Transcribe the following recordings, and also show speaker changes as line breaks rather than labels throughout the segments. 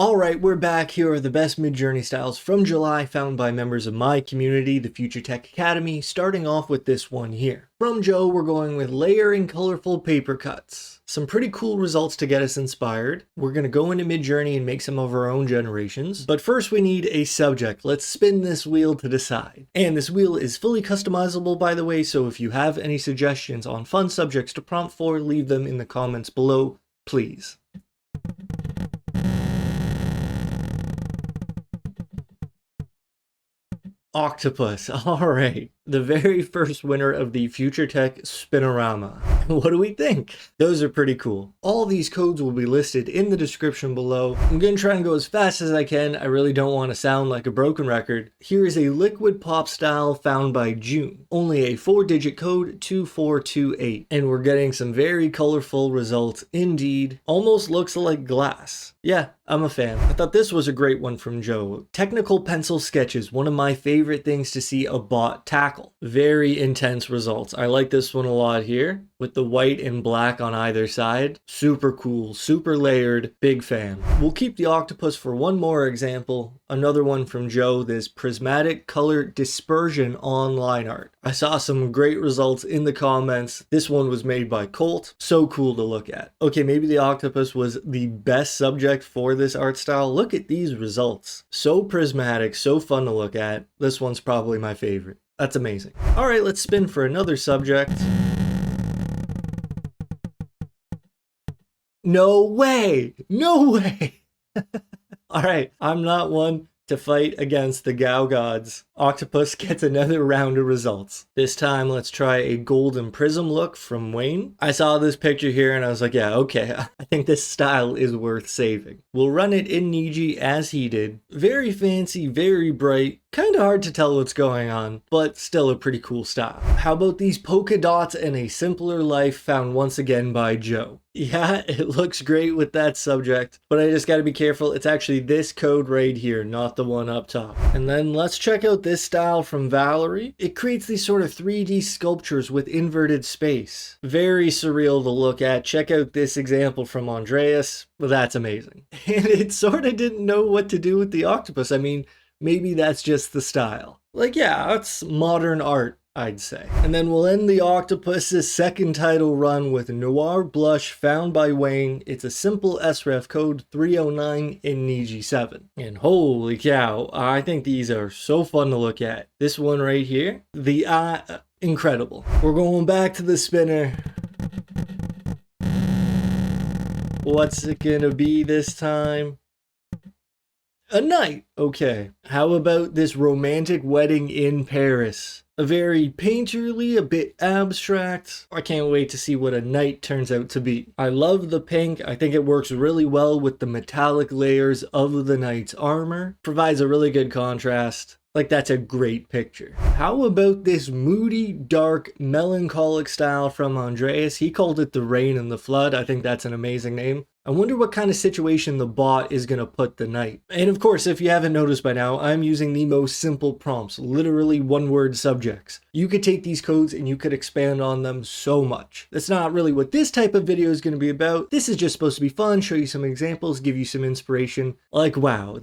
Alright, we're back. Here are the best Midjourney styles from July found by members of my community, the Future Tech Academy, starting off with this one here. From Joe, we're going with layering colorful paper cuts. Some pretty cool results to get us inspired. We're going to go into Midjourney and make some of our own generations. But first we need a subject. Let's spin this wheel to decide. And this wheel is fully customizable, by the way, so if you have any suggestions on fun subjects to prompt for, leave them in the comments below, please. Octopus. All right. The very first winner of the Future Tech Spinorama. What do we think? Those are pretty cool. All these codes will be listed in the description below. I'm going to try and go as fast as I can. I really don't want to sound like a broken record. Here is a liquid pop style found by June. Only a 4-digit code, 2428. And we're getting some very colorful results indeed. Almost looks like glass. Yeah, I'm a fan. I thought this was a great one from Joe. Technical pencil sketches, one of my favorite things to see a bot tackle. Very intense results. I like this one a lot here with the white and black on either side. Super cool, super layered, big fan. We'll keep the octopus for one more example. Another one from Joe, this prismatic color dispersion on line art. I saw some great results in the comments. This one was made by Colt. So cool to look at. Okay, maybe the octopus was the best subject for this art style. Look at these results. So prismatic, so fun to look at. This one's probably my favorite. That's amazing. All right, let's spin for another subject. No way! No way! All right, I'm not one to fight against the Gao gods. Octopus gets another round of results. This time, let's try a golden prism look from Wayne. I saw this picture here and I was like, yeah, okay, I think this style is worth saving. We'll run it in Niji as he did. Very fancy, very bright. Kind of hard to tell what's going on, but still a pretty cool style. How about these polka dots and a simpler life found once again by Joe? Yeah, it looks great with that subject, but I just got to be careful. It's actually this code right here, not the one up top. And then let's check out this style from Valerie. It creates these sort of 3D sculptures with inverted space. Very surreal to look at. Check out this example from Andreas. Well, that's amazing. And it sort of didn't know what to do with the octopus. I mean, maybe that's just the style. Like, yeah, it's modern art, I'd say. And then we'll end the octopus's second title run with Noir Blush found by Wayne. It's a simple sref code 309 in Niji 7. And holy cow, I think these are so fun to look at. This one right here, the incredible. We're going back to the spinner. What's it gonna be this time? A night. Okay. How about this romantic wedding in Paris? A very painterly, a bit abstract. I can't wait to see what a night turns out to be. I love the pink. I think it works really well with the metallic layers of the knight's armor. Provides a really good contrast. Like, that's a great picture. How about this moody, dark, melancholic style from Andreas? He called it The Rain and the Flood. I think that's an amazing name. I wonder what kind of situation the bot is going to put the knight. And of course, if you haven't noticed by now, I'm using the most simple prompts, literally one-word subjects. You could take these codes and you could expand on them so much. That's not really what this type of video is going to be about. This is just supposed to be fun, show you some examples, give you some inspiration. Like, wow,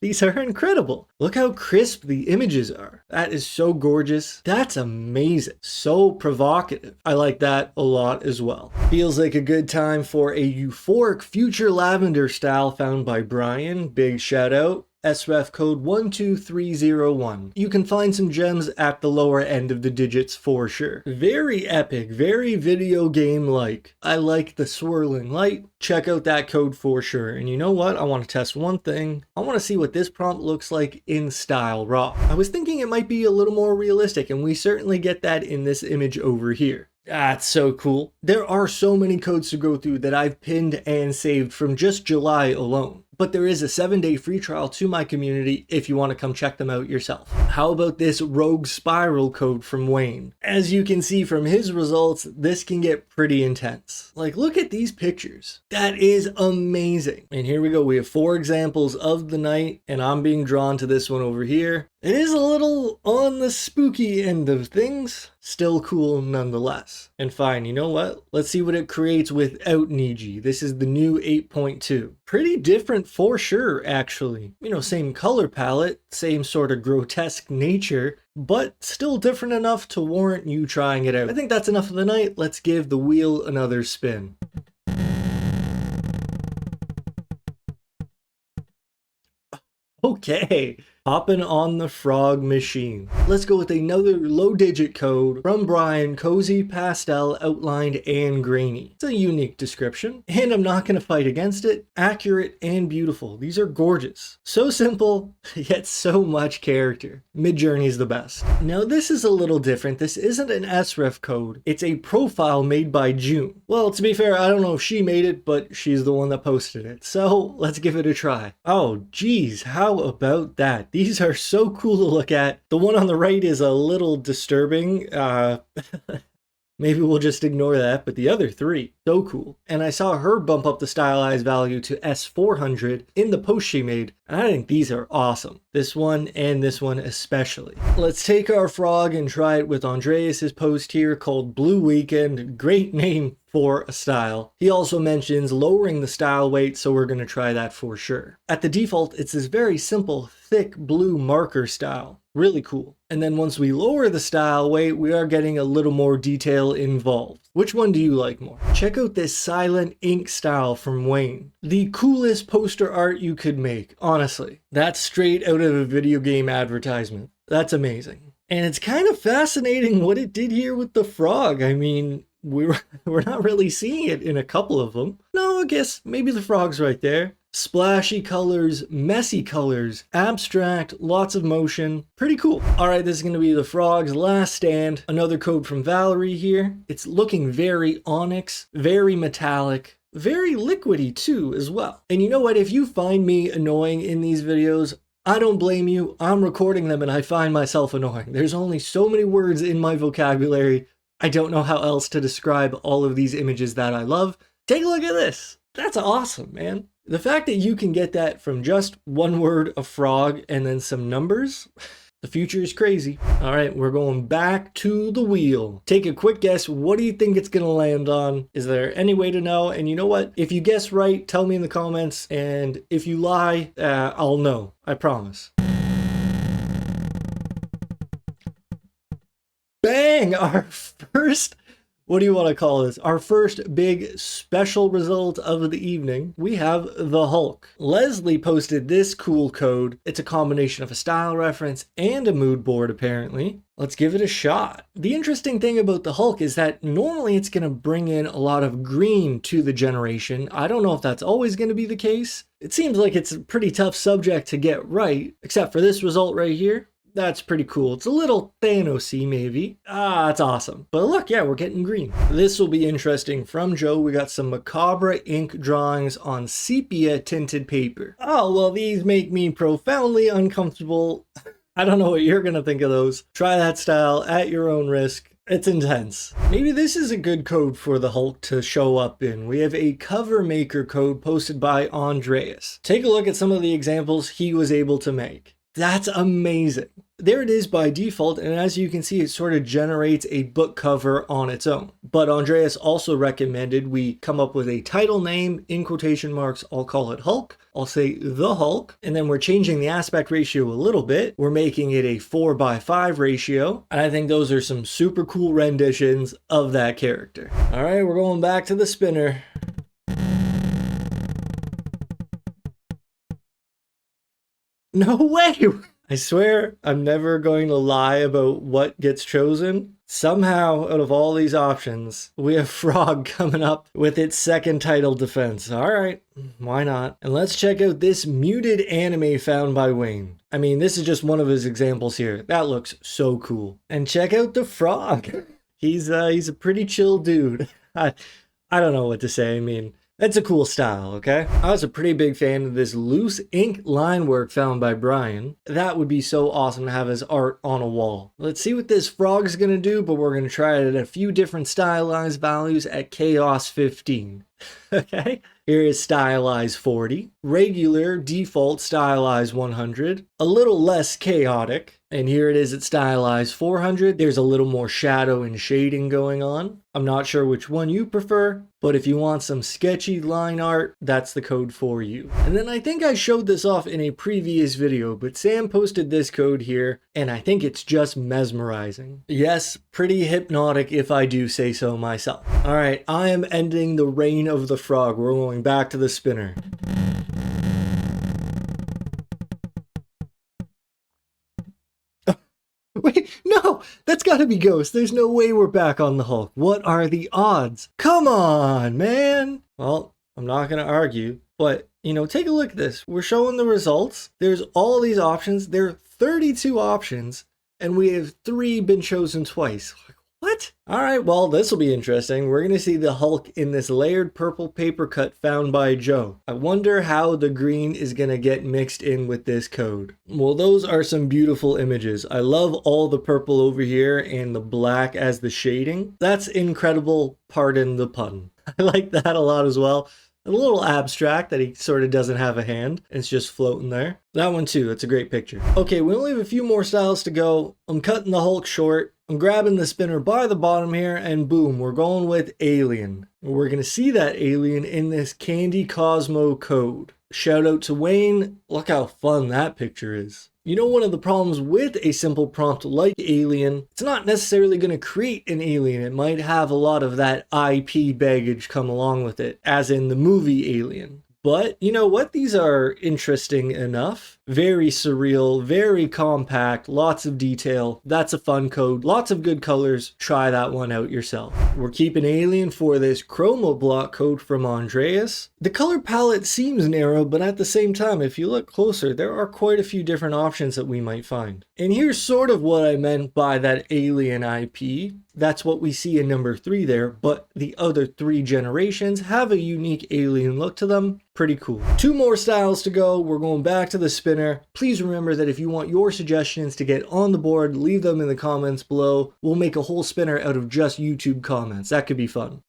these are incredible. Look how crisp the images are. That is so gorgeous. That's amazing. So provocative. I like that a lot as well. Feels like a good time for a euphoric future lavender style found by Brian. Big shout out. sref code 12301. You can find some gems at the lower end of the digits for sure. Very epic, very video game-like. I like the swirling light. Check out that code for sure. And you know what? I want to test one thing. I want to see what this prompt looks like in style raw. I was thinking it might be a little more realistic, and we certainly get that in this image over here. That's so cool. There are so many codes to go through that I've pinned and saved from just July alone. But there is a 7-day free trial to my community if you want to come check them out yourself. How about this rogue spiral code from Wayne? As you can see from his results, this can get pretty intense. Like, look at these pictures. That is amazing. And here we go. We have 4 examples of the night, and I'm being drawn to this one over here. It is a little on the spooky end of things, still cool nonetheless. And fine, you know what? Let's see what it creates without Niji. This is the new 8.2. Pretty different for sure, actually. You know, same color palette, same sort of grotesque nature, but still different enough to warrant you trying it out. I think that's enough for the night. Let's give the wheel another spin. Okay, hopping on the frog machine. Let's go with another low digit code from Brian, cozy, pastel, outlined, and grainy. It's a unique description, and I'm not going to fight against it. Accurate and beautiful. These are gorgeous. So simple, yet so much character. Midjourney is the best. Now this is a little different. This isn't an sref code. It's a profile made by June. Well, to be fair, I don't know if she made it, but she's the one that posted it. So let's give it a try. Oh, geez, how about that? These are so cool to look at. The one on the right is a little disturbing. Maybe we'll just ignore that, but the other three, so cool. And I saw her bump up the stylized value to S400 in the post she made, and I think these are awesome. This one and this one especially. Let's take our frog and try it with Andreas's post here called Blue Weekend. Great name for a style. He also mentions lowering the style weight, so we're going to try that for sure. At the default, it's this very simple, thick blue marker style. Really cool. And then once we lower the style weight, we are getting a little more detail involved. Which one do you like more? Check out this silent ink style from Wayne. The coolest poster art you could make, honestly. That's straight out of a video game advertisement. That's amazing. And it's kind of fascinating what it did here with the frog. I mean, we're not really seeing it in a couple of them. No, I guess maybe the frog's right there. Splashy colors, messy colors, abstract, lots of motion. Pretty cool. All right, this is going to be the frog's last stand. Another code from Valerie here. It's looking very onyx, very metallic, very liquidy too as well. And you know what? If you find me annoying in these videos, I don't blame you. I'm recording them and I find myself annoying. There's only so many words in my vocabulary. I don't know how else to describe all of these images that I love. Take a look at this. That's awesome, man. The fact that you can get that from just one word, a frog, and then some numbers, the future is crazy. All right, we're going back to the wheel. Take a quick guess. What do you think it's going to land on? Is there any way to know? And you know what? If you guess right, tell me in the comments. And if you lie, I'll know. I promise. Bang! Our first... What do you want to call this? Our first big special result of the evening. We have the Hulk. Leslie posted this cool code. It's a combination of a style reference and a mood board, apparently. Let's give it a shot. The interesting thing about the Hulk is that normally it's going to bring in a lot of green to the generation. I don't know if that's always going to be the case. It seems like it's a pretty tough subject to get right, except for this result right here. That's pretty cool. It's a little Thanos-y maybe. Ah, that's awesome. But look, yeah, we're getting green. This will be interesting. From Joe, we got some macabre ink drawings on sepia tinted paper. Oh, well, these make me profoundly uncomfortable. I don't know what you're gonna think of those. Try that style at your own risk. It's intense. Maybe this is a good code for the Hulk to show up in. We have a cover maker code posted by Andreas. Take a look at some of the examples he was able to make. That's amazing. There it is by default, and as you can see, it sort of generates a book cover on its own. But Andreas also recommended we come up with a title name, in quotation marks, I'll call it Hulk. I'll say the Hulk, and then we're changing the aspect ratio a little bit. We're making it a 4:5 ratio, and I think those are some super cool renditions of that character. All right, we're going back to the spinner. No way! I swear I'm never going to lie about what gets chosen. Somehow, out of all these options, we have Frog coming up with its second title defense. All right, why not? And let's check out this muted anime found by Wayne. I mean, this is just one of his examples here. That looks so cool. And check out the Frog. He's a pretty chill dude. I don't know what to say. I mean, that's a cool style, okay? I was a pretty big fan of this loose ink line work found by Brian. That would be so awesome to have as art on a wall. Let's see what this frog is gonna do, but we're gonna try it at a few different stylized values at Chaos 15. Okay? Here is stylized 40. regular default stylized 100, a little less chaotic, and here it is at stylized 400. There's a little more shadow and shading going on. I'm not sure which one you prefer, but if you want some sketchy line art, that's the code for you. And then I think I showed this off in a previous video, but Sam posted this code here, and I think it's just mesmerizing. Yes, pretty hypnotic if I do say so myself. All right, I am ending the reign of the frog. We're going back to the spinner. Wait, no, that's gotta be Ghost. There's no way we're back on the Hulk. What are the odds? Come on, man. Well, I'm not gonna argue, but you know, take a look at this. We're showing the results. There's all these options. There are 32 options, and we have 3 been chosen twice. What? All right, well, this will be interesting. We're going to see the Hulk in this layered purple paper cut found by Joe. I wonder how the green is going to get mixed in with this code. Well, those are some beautiful images. I love all the purple over here and the black as the shading. That's incredible, pardon the pun. I like that a lot as well. A little abstract that he sort of doesn't have a hand. It's just floating there. That one too, that's a great picture. Okay, we only have a few more styles to go. I'm cutting the Hulk short. I'm grabbing the spinner by the bottom here, and boom, we're going with Alien. We're going to see that Alien in this Candy Cosmo code. Shout out to Wayne. Look how fun that picture is. You know, one of the problems with a simple prompt like Alien, it's not necessarily going to create an alien. It might have a lot of that IP baggage come along with it, as in the movie Alien. But you know what? These are interesting enough. Very surreal, very compact, lots of detail. That's a fun code. Lots of good colors. Try that one out yourself. We're keeping Alien for this chroma block code from Andreas. The color palette seems narrow, but at the same time, if you look closer, there are quite a few different options that we might find. And here's sort of what I meant by that Alien IP. That's what we see in number 3 there, but the other 3 generations have a unique alien look to them. Pretty cool. 2 more styles to go. We're going back to the spinner. Please remember that if you want your suggestions to get on the board, leave them in the comments below. We'll make a whole spinner out of just YouTube comments. That could be fun.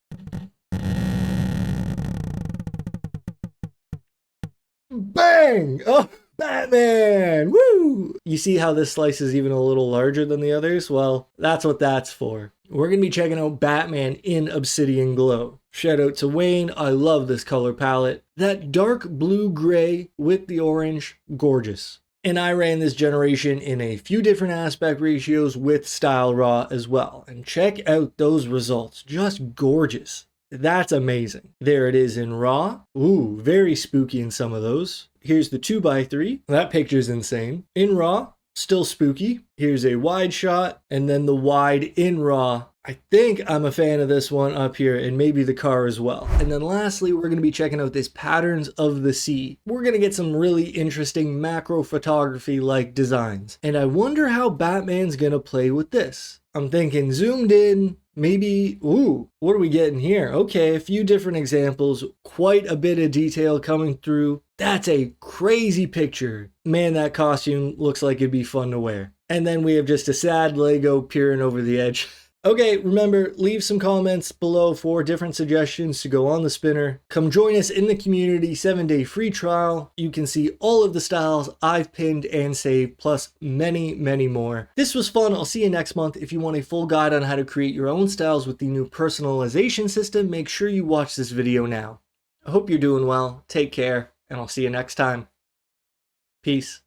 Bang! Oh, Batman! Woo! You see how this slice is even a little larger than the others? Well, that's what that's for. We're going to be checking out Batman in Obsidian Glow. Shout out to Wayne. I love this color palette. That dark blue-gray with the orange, gorgeous. And I ran this generation in a few different aspect ratios with Style Raw as well. And check out those results. Just gorgeous. That's amazing. There it is in Raw. Ooh, very spooky in some of those. Here's the 2x3. That picture's insane. In Raw, still spooky. Here's a wide shot, and then the wide in Raw. I think I'm a fan of this one up here, and maybe the car as well. And then lastly, we're going to be checking out this Patterns of the Sea. We're going to get some really interesting macro photography like designs. And I wonder how Batman's going to play with this. I'm thinking zoomed in, maybe, ooh, what are we getting here? Okay, a few different examples, quite a bit of detail coming through. That's a crazy picture. Man, that costume looks like it'd be fun to wear. And then we have just a sad Lego peering over the edge. Okay, remember, leave some comments below for different suggestions to go on the spinner. Come join us in the community 7-day free trial. You can see all of the styles I've pinned and saved, plus many, many more. This was fun. I'll see you next month. If you want a full guide on how to create your own styles with the new personalization system, make sure you watch this video now. I hope you're doing well. Take care, and I'll see you next time. Peace.